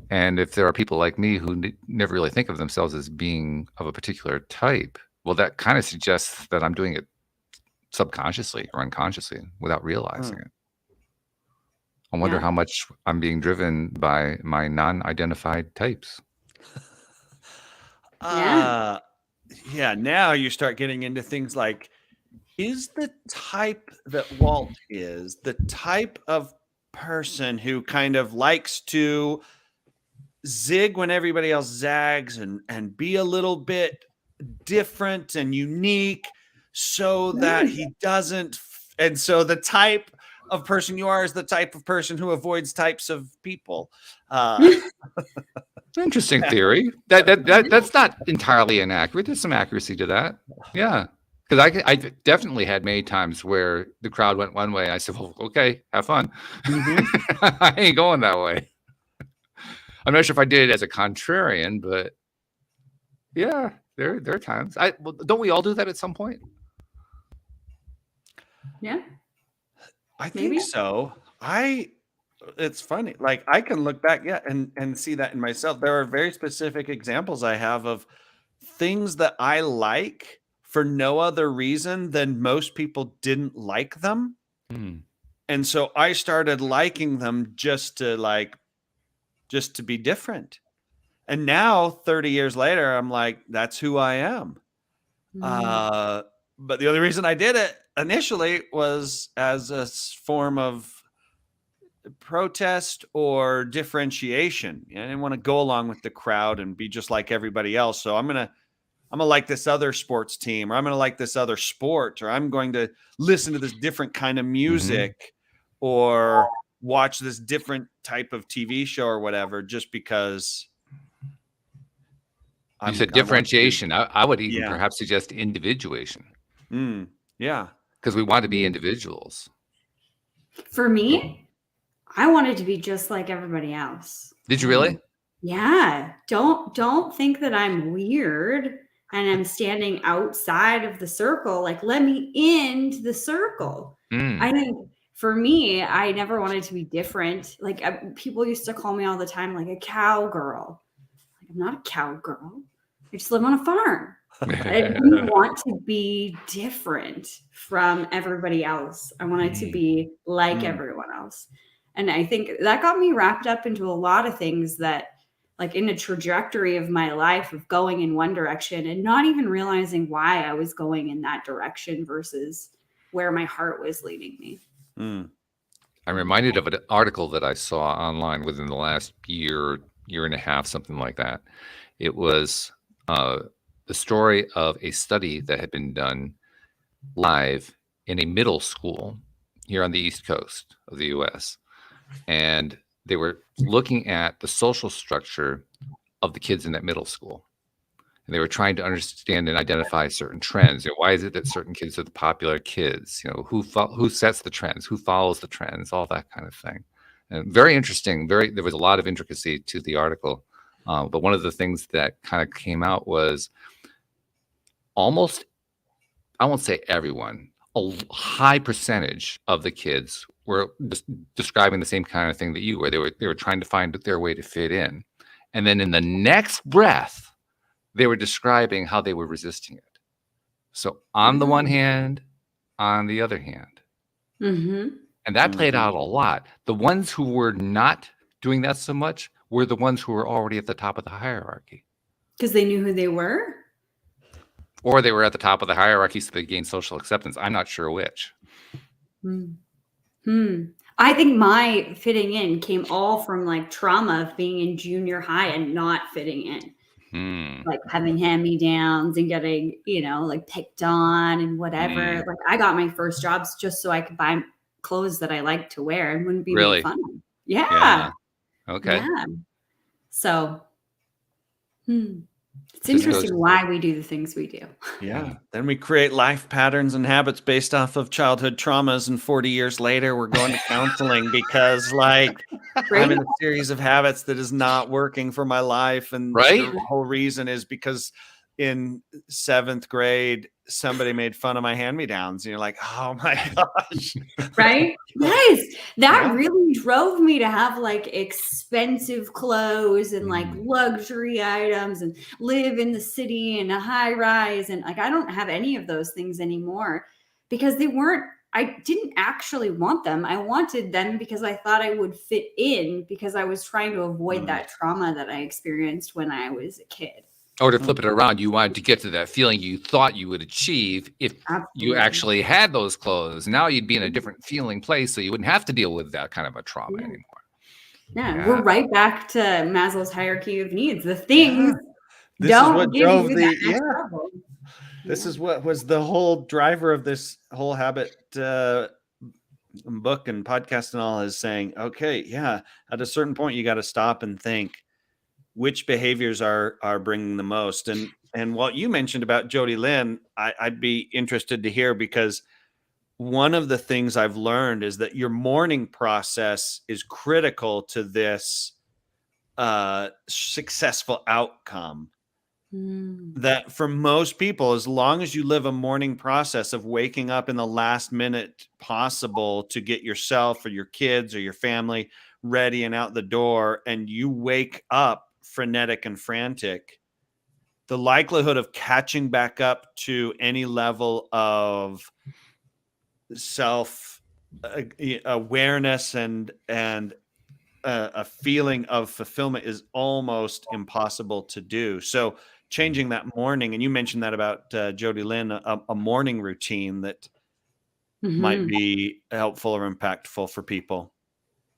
and if there are people like me who never really think of themselves as being of a particular type, well, that kind of suggests that I'm doing it subconsciously or unconsciously without realizing it. I wonder how much I'm being driven by my non-identified types. Now you start getting into things like, is the type that Walt is the type of person who kind of likes to zig when everybody else zags and be a little bit different and unique so that he doesn't. And so the type of person you are is the type of person who avoids types of people. Interesting theory. That's not entirely inaccurate. There's some accuracy to that. Yeah. Because I definitely had many times where the crowd went one way. I said, well, okay, have fun. I ain't going that way. I'm not sure if I did it as a contrarian, but yeah, there are times. Don't we all do that at some point? Yeah. I think so. It's funny. Like I can look back, and see that in myself. There are very specific examples I have of things that I like for no other reason than most people didn't like them. And so I started liking them just to be different. And now 30 years later, I'm like, that's who I am. But the only reason I did it initially was as a form of protest or differentiation. I didn't want to go along with the crowd and be just like everybody else. So I'm gonna like this other sports team, or I'm gonna like this other sport, or I'm going to listen to this different kind of music, or watch this different type of TV show or whatever, just because. You said differentiation. I would even perhaps suggest individuation. Yeah. Because we want to be individuals. For me, I wanted to be just like everybody else. Did you really? Yeah. Don't think that I'm weird and I'm standing outside of the circle. Like, let me into the circle. I think for me, I never wanted to be different. Like people used to call me all the time, like a cowgirl. Like, I'm not a cowgirl. I just live on a farm. I didn't want to be different from everybody else. I wanted to be like everyone else. And I think that got me wrapped up into a lot of things that like in a trajectory of my life of going in one direction and not even realizing why I was going in that direction versus where my heart was leading me. I'm reminded of an article that I saw online within the last year and a half, something like that. It was the story of a study that had been done live in a middle school here on the East Coast of the US. And they were looking at the social structure of the kids in that middle school. And they were trying to understand and identify certain trends. You know, why is it that certain kids are the popular kids? You know, who sets the trends, who follows the trends, all that kind of thing. And very interesting. There was a lot of intricacy to the article. But one of the things that kind of came out was almost, I won't say everyone, a high percentage of the kids were describing the same kind of thing that you were. They were trying to find their way to fit in. And then in the next breath, they were describing how they were resisting it. So on the one hand, on the other hand. And that played out a lot. The ones who were not doing that so much were the ones who were already at the top of the hierarchy. Because they knew who they were? Or they were at the top of the hierarchy, so they gained social acceptance. I'm not sure which. I think my fitting in came all from like trauma of being in junior high and not fitting in. Like having hand-me-downs and getting, you know, like picked on and whatever. Like I got my first jobs just so I could buy clothes that I liked to wear and wouldn't be made fun of. Yeah. Okay. Yeah. So it's interesting why we do the things we do. Yeah. Then we create life patterns and habits based off of childhood traumas. And 40 years later, we're going to counseling because like I'm in a series of habits that is not working for my life. And the whole reason is because in 7th grade, somebody made fun of my hand-me-downs. And you're like, oh my gosh. Right? Yes. That really drove me to have like expensive clothes and like luxury items and live in the city in a high rise. And like, I don't have any of those things anymore because I didn't actually want them. I wanted them because I thought I would fit in because I was trying to avoid that trauma that I experienced when I was a kid. Or to flip it around, you wanted to get to that feeling you thought you would achieve if you actually had those clothes. Now you'd be in a different feeling place, so you wouldn't have to deal with that kind of a trauma anymore. Yeah, we're right back to Maslow's hierarchy of needs. The things don't give you that trouble. This is what was the whole driver of this whole habit book and podcast and all is saying, okay, at a certain point, you got to stop and think, which behaviors are bringing the most. And what you mentioned about Jody Lynn, I'd be interested to hear, because one of the things I've learned is that your morning process is critical to this successful outcome. That for most people, as long as you live a morning process of waking up in the last minute possible to get yourself or your kids or your family ready and out the door, and you wake up frenetic and frantic, the likelihood of catching back up to any level of self awareness and a feeling of fulfillment is almost impossible to do. So changing that morning, and you mentioned that about Jody Lynn, a morning routine that might be helpful or impactful for people.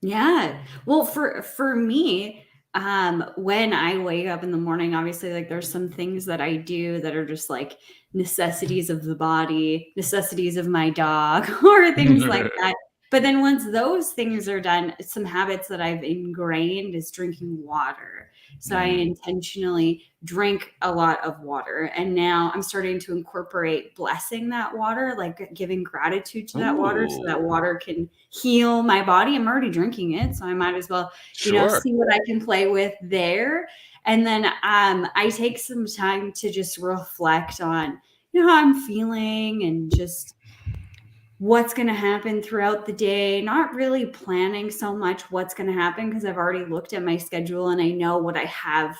Yeah. Well, for me, when I wake up in the morning, obviously, like there's some things that I do that are just like necessities of the body, necessities of my dog, or things like that. But then once those things are done, some habits that I've ingrained is drinking water. So I intentionally drink a lot of water. And now I'm starting to incorporate blessing that water, like giving gratitude to that water so that water can heal my body. I'm already drinking it, so I might as well, see what I can play with there. And then I take some time to just reflect on, how I'm feeling and just what's going to happen throughout the day, not really planning so much what's going to happen because I've already looked at my schedule and I know what I have,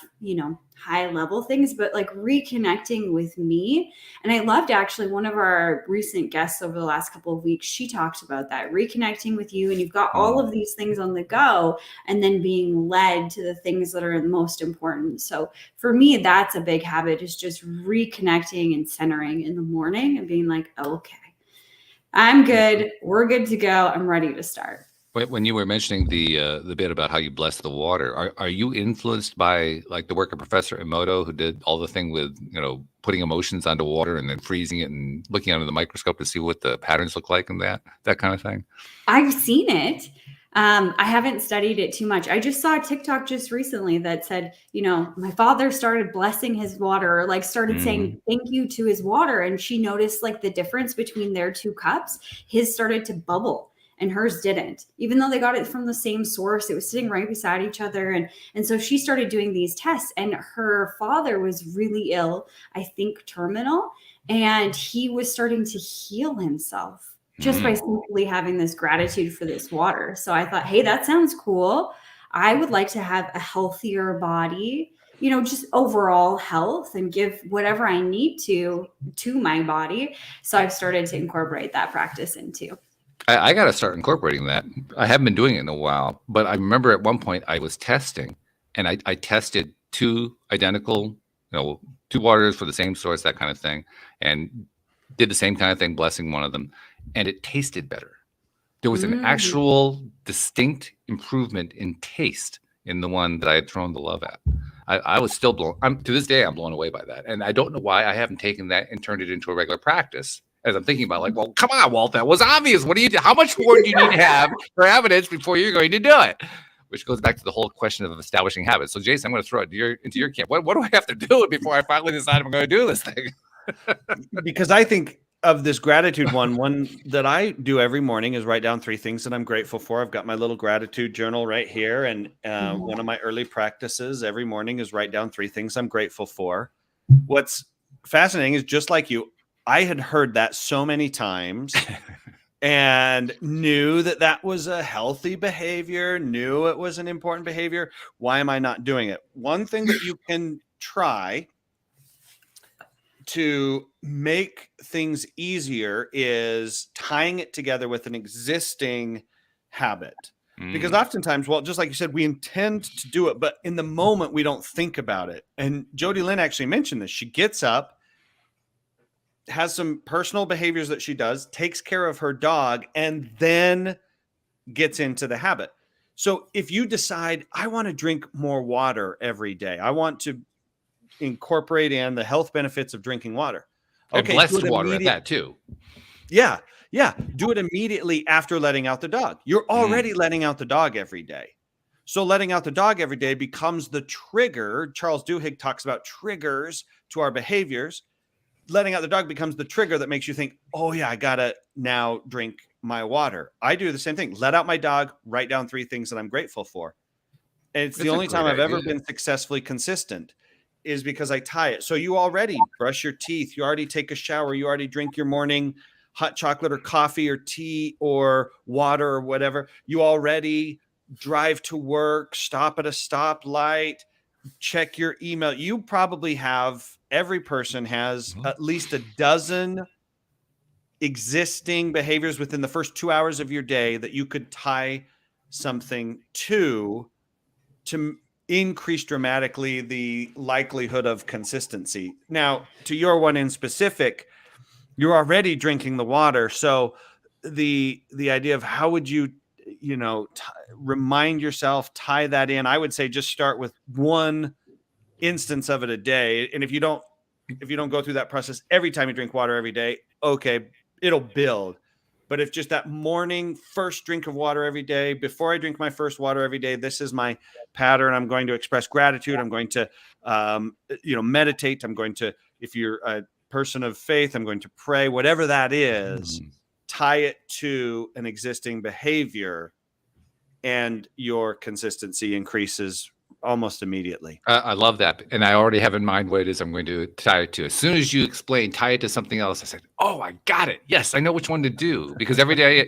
high level things, but like reconnecting with me. And I loved actually one of our recent guests over the last couple of weeks. She talked about that, reconnecting with you, and you've got all of these things on the go and then being led to the things that are the most important. So for me, that's a big habit, is just reconnecting and centering in the morning and being like, okay, I'm good. We're good to go. I'm ready to start. When you were mentioning the bit about how you bless the water, are you influenced by like the work of Professor Emoto, who did all the thing with putting emotions onto water and then freezing it and looking under the microscope to see what the patterns look like and that kind of thing? I've seen it. I haven't studied it too much. I just saw a TikTok just recently that said, my father started blessing his water, or like started saying thank you to his water. And she noticed like the difference between their 2 cups. His started to bubble and hers didn't, even though they got it from the same source. It was sitting right beside each other. And so she started doing these tests, and her father was really ill, I think terminal, and he was starting to heal himself just by simply having this gratitude for this water. So I thought, hey, that sounds cool. I would like to have a healthier body, just overall health, and give whatever I need to my body. So I've started to incorporate that practice into. I got to start incorporating that. I haven't been doing it in a while, but I remember at one point I was testing, and I tested 2 identical, 2 waters for the same source, that kind of thing, and did the same kind of thing, blessing one of them, and it tasted better. There was an actual distinct improvement in taste in the one that I had thrown the love at. I was still blown. To this day, I'm blown away by that, and I don't know why I haven't taken that and turned it into a regular practice. As I'm thinking about, like, well, come on, Walt, that was obvious. What do you do? How much more do you need to have for evidence before you're going to do it? Which goes back to the whole question of establishing habits. So, Jason, I'm going to throw it into your camp. What do I have to do before I finally decide I'm going to do this thing? Because I think of this gratitude one that I do every morning is write down 3 things that I'm grateful for. I've got my little gratitude journal right here. And one of my early practices every morning is write down 3 things I'm grateful for. What's fascinating is, just like you, I had heard that so many times and knew that was a healthy behavior, knew it was an important behavior. Why am I not doing it? One thing that you can try to make things easier is tying it together with an existing habit. Because oftentimes, well, just like you said, we intend to do it, but in the moment we don't think about it. And Jody Lynn actually mentioned this. She gets up, has some personal behaviors that she does, takes care of her dog, and then gets into the habit. So if you decide, I want to drink more water every day, I want to incorporate in the health benefits of drinking water. Okay, blessed water at that too. Yeah. Do it immediately after letting out the dog. You're already letting out the dog every day. So letting out the dog every day becomes the trigger. Charles Duhigg talks about triggers to our behaviors. Letting out the dog becomes the trigger that makes you think, oh yeah, I gotta now drink my water. I do the same thing. Let out my dog, write down 3 things that I'm grateful for. And it's the only time I've ever been successfully consistent, is because I tie it. So you already brush your teeth, you already take a shower, you already drink your morning hot chocolate or coffee or tea or water or whatever. You already drive to work, stop at a stoplight, check your email. You probably have, every person has at least a dozen existing behaviors within the first 2 hours of your day that you could tie something to increase dramatically the likelihood of consistency. Now, to your one in specific, you're already drinking the water. So the idea of how would you, remind yourself, tie that in, I would say just start with one instance of it a day. And if you don't go through that process every time you drink water every day, okay, it'll build. But if just that morning first drink of water every day, before I drink my first water every day, this is my pattern. I'm going to express gratitude. I'm going to, meditate. I'm going to, if you're a person of faith, I'm going to pray, whatever that is, tie it to an existing behavior, and your consistency increases almost immediately. I love that. And I already have in mind what it is I'm going to tie it to. As soon as you explain, tie it to something else, I said, Oh, I got it. Yes, I know which one to do because every day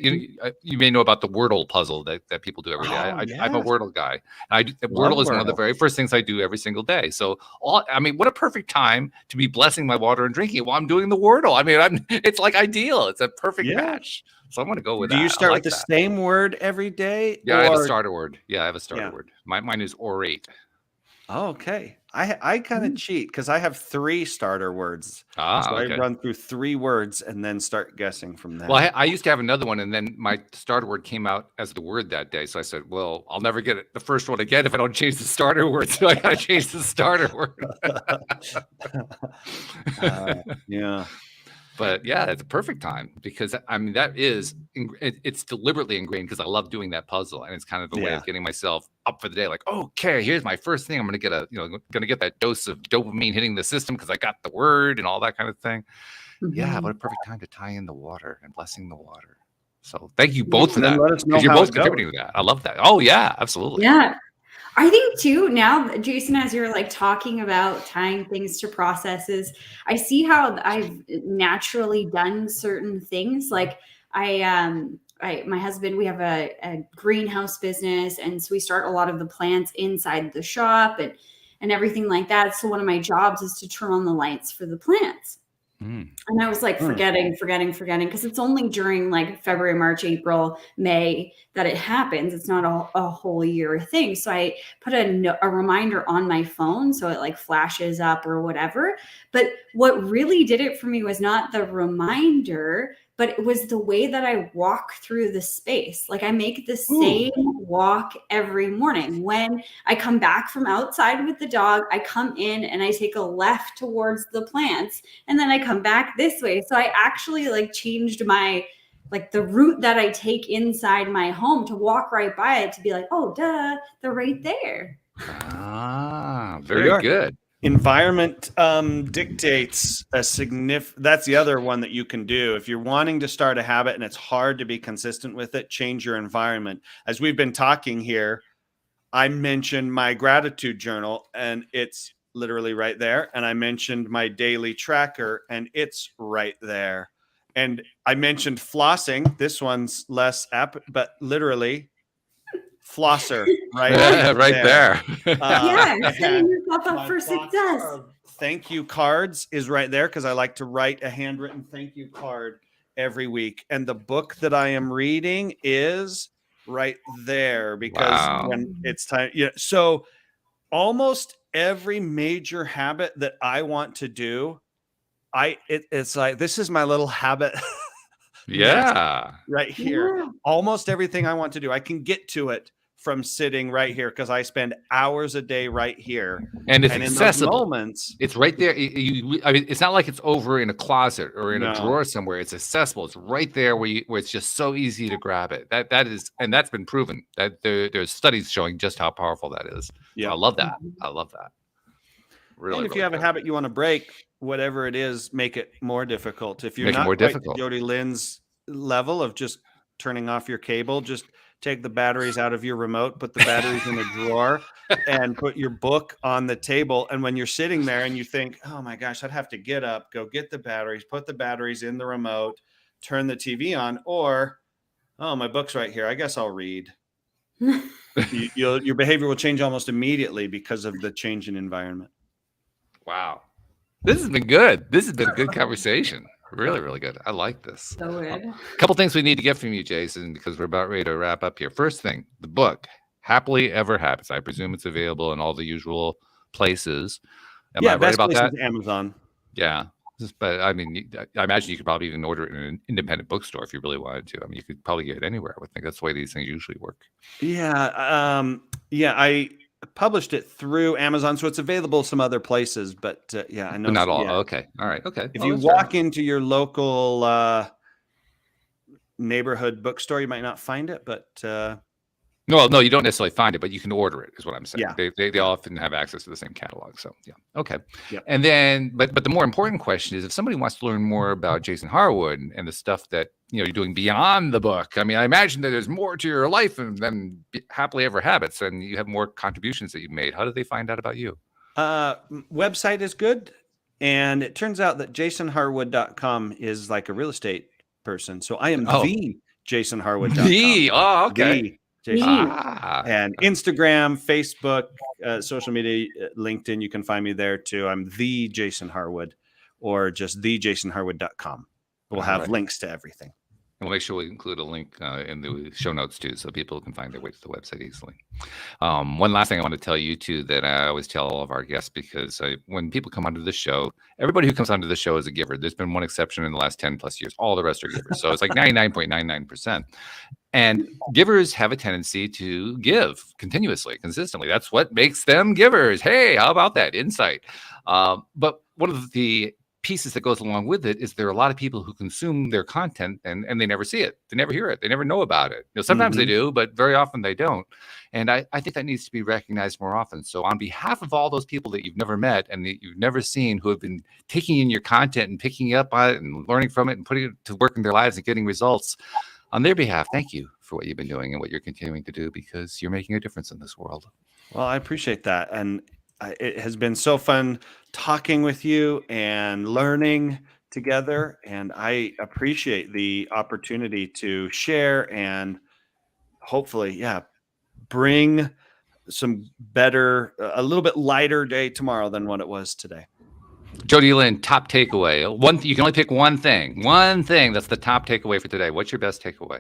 you may know about the Wordle puzzle that people do every day. I'm a Wordle guy. Wordle is one of the very first things I do every single day. So what a perfect time to be blessing my water and drinking it while I'm doing the Wordle. I mean, it's like ideal. It's a perfect match. So I'm going to go with that. Do you start with the same word every day? Yeah, I have a starter word. Yeah, I have a starter word. Mine is orate. Oh, okay. I kind of cheat because I have 3 starter words. So I run through 3 words and then start guessing from there. Well, I used to have another one, and then my starter word came out as the word that day. So I said, well, I'll never get the first one again if I don't change the starter word. So I got to change the starter word. Yeah. But yeah, it's a perfect time because it's deliberately ingrained because I love doing that puzzle, and it's kind of a way of getting myself up for the day. Like, okay, here's my first thing. I'm gonna get that dose of dopamine hitting the system because I got the word and all that kind of thing. Mm-hmm. Yeah, what a perfect time to tie in the water and blessing the water. So thank you both for that because you're both contributing to that. I love that. Oh yeah, absolutely. Yeah. I think too, now, Jason, as you're like talking about tying things to processes, I see how I've naturally done certain things. Like my husband, we have a greenhouse business. And so we start a lot of the plants inside the shop and everything like that. So one of my jobs is to turn on the lights for the plants. And I was like forgetting because it's only during like February, March, April, May that it happens. It's not a whole year thing. So I put a reminder on my phone so it like flashes up or whatever. But what really did it for me was not the reminder, but it was the way that I walk through the space. Like I make the same walk every morning. When I come back from outside with the dog, I come in and I take a left towards the plants and then I come back this way. So I actually like changed my, like the route that I take inside my home to walk right by it to be like, oh, duh, they're right there. Very good. Environment dictates a significant. That's the other one that you can do if you're wanting to start a habit and it's hard to be consistent with it. Change your environment. As we've been talking here, I mentioned my gratitude journal and it's literally right there. And I mentioned my daily tracker and it's right there. And I mentioned flossing. This one's less apt, but literally flosser right there. Setting yourself up for success. Thank you cards is right there because I like to write a handwritten thank you card every week. And the book that I am reading is right there because when it's time. So almost every major habit that I want to do, it's like this is my little habit. Right here. Yeah. Almost everything I want to do, I can get to it from sitting right here because I spend hours a day right here. And it's accessible. In those moments, it's right there. It's not like it's over in a closet or in a drawer somewhere. It's accessible. It's right there where it's just so easy to grab it. That's been proven. That there's studies showing just how powerful that is. Yeah, I love that. Really, and if you have a habit you want to break, whatever it is, make it more difficult. If you're not more difficult, Jody Lynn's level of just turning off your cable, just take the batteries out of your remote, put the batteries in a drawer, and put your book on the table. And when you're sitting there and you think, oh my gosh, I'd have to get up, go get the batteries, put the batteries in the remote, turn the TV on, or, oh, my book's right here. I guess I'll read. Your behavior will change almost immediately because of the change in environment. Wow. This has been good. This has been a good conversation. Really, really good. I like this. So good. A couple things we need to get from you, Jason, because we're about ready to wrap up here. First thing, the book, Happily Ever Habits. I presume it's available in all the usual places. Am I right about that? Amazon. Yeah. But I mean, I imagine you could probably even order it in an independent bookstore if you really wanted to. I mean, you could probably get it anywhere. I would think that's the way these things usually work. Yeah. I published it through Amazon, so it's available some other places, but I know. But not all. Yeah. Okay. All right. Okay. If you walk into your local neighborhood bookstore, you might not find it, but no, you don't necessarily find it, but you can order it, is what I'm saying. Yeah. They often have access to the same catalog. So yeah. Okay. Yeah. And then, but the more important question is, if somebody wants to learn more about Jason Harwood and the stuff that you're doing beyond the book. I mean, I imagine that there's more to your life than Happily Ever Habits, and you have more contributions that you've made. How do they find out about you? Website is good. And it turns out that jasonharwood.com is like a real estate person. So I am the jasonharwood.com. Okay. The Jason. And Instagram, Facebook, social media, LinkedIn, you can find me there too. I'm the Jason Harwood, or just thejasonharwood.com. We'll have links to everything. And we'll make sure we include a link in the show notes too, so people can find their way to the website easily. One last thing I want to tell you too, that I always tell all of our guests, because when people come onto the show, everybody who comes onto the show is a giver. There's been one exception in the last 10 plus years. All the rest are givers. So it's like 99.99%. And givers have a tendency to give continuously, consistently. That's what makes them givers. Hey, how about that insight? But one of the pieces that goes along with it is there are a lot of people who consume their content and they never see it. They never hear it. They never know about it. Sometimes they do, but very often they don't. And I think that needs to be recognized more often. So on behalf of all those people that you've never met and that you've never seen, who have been taking in your content and picking up on it and learning from it and putting it to work in their lives and getting results, on their behalf, thank you for what you've been doing and what you're continuing to do, because you're making a difference in this world. Well, I appreciate that. And it has been so fun talking with you and learning together. And I appreciate the opportunity to share and hopefully, bring some better, a little bit lighter day tomorrow than what it was today. Jody Lynn, top takeaway. You can only pick one thing. One thing that's the top takeaway for today. What's your best takeaway?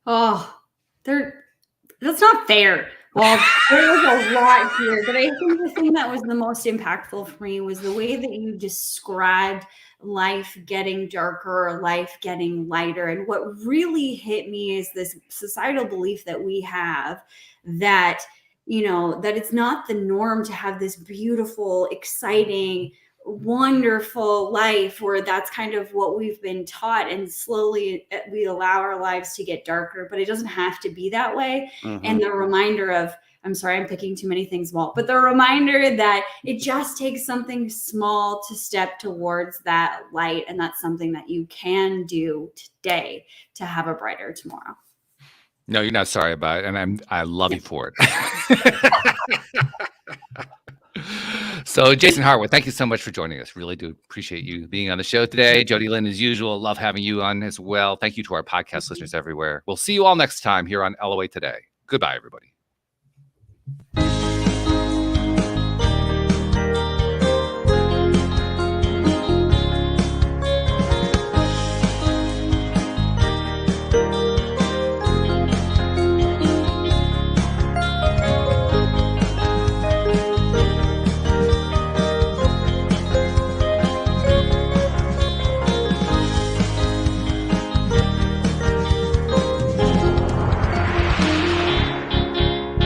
Oh, that's not fair. Well, there was a lot here, but I think the thing that was the most impactful for me was the way that you described life getting darker, life getting lighter. And what really hit me is this societal belief that we have that, that it's not the norm to have this beautiful, exciting, wonderful life, where that's kind of what we've been taught, and slowly we allow our lives to get darker, but it doesn't have to be that way. And the reminder of, I'm sorry, I'm picking too many things, Walt, but the reminder that it just takes something small to step towards that light, and that's something that you can do today to have a brighter tomorrow. No, you're not sorry about it, and I love you for it. So, Jason Harwood, thank you so much for joining us. Really do appreciate you being on the show today. Jody Lynn, as usual, love having you on as well. Thank you to our podcast listeners everywhere. We'll see you all next time here on LOA Today. Goodbye, everybody.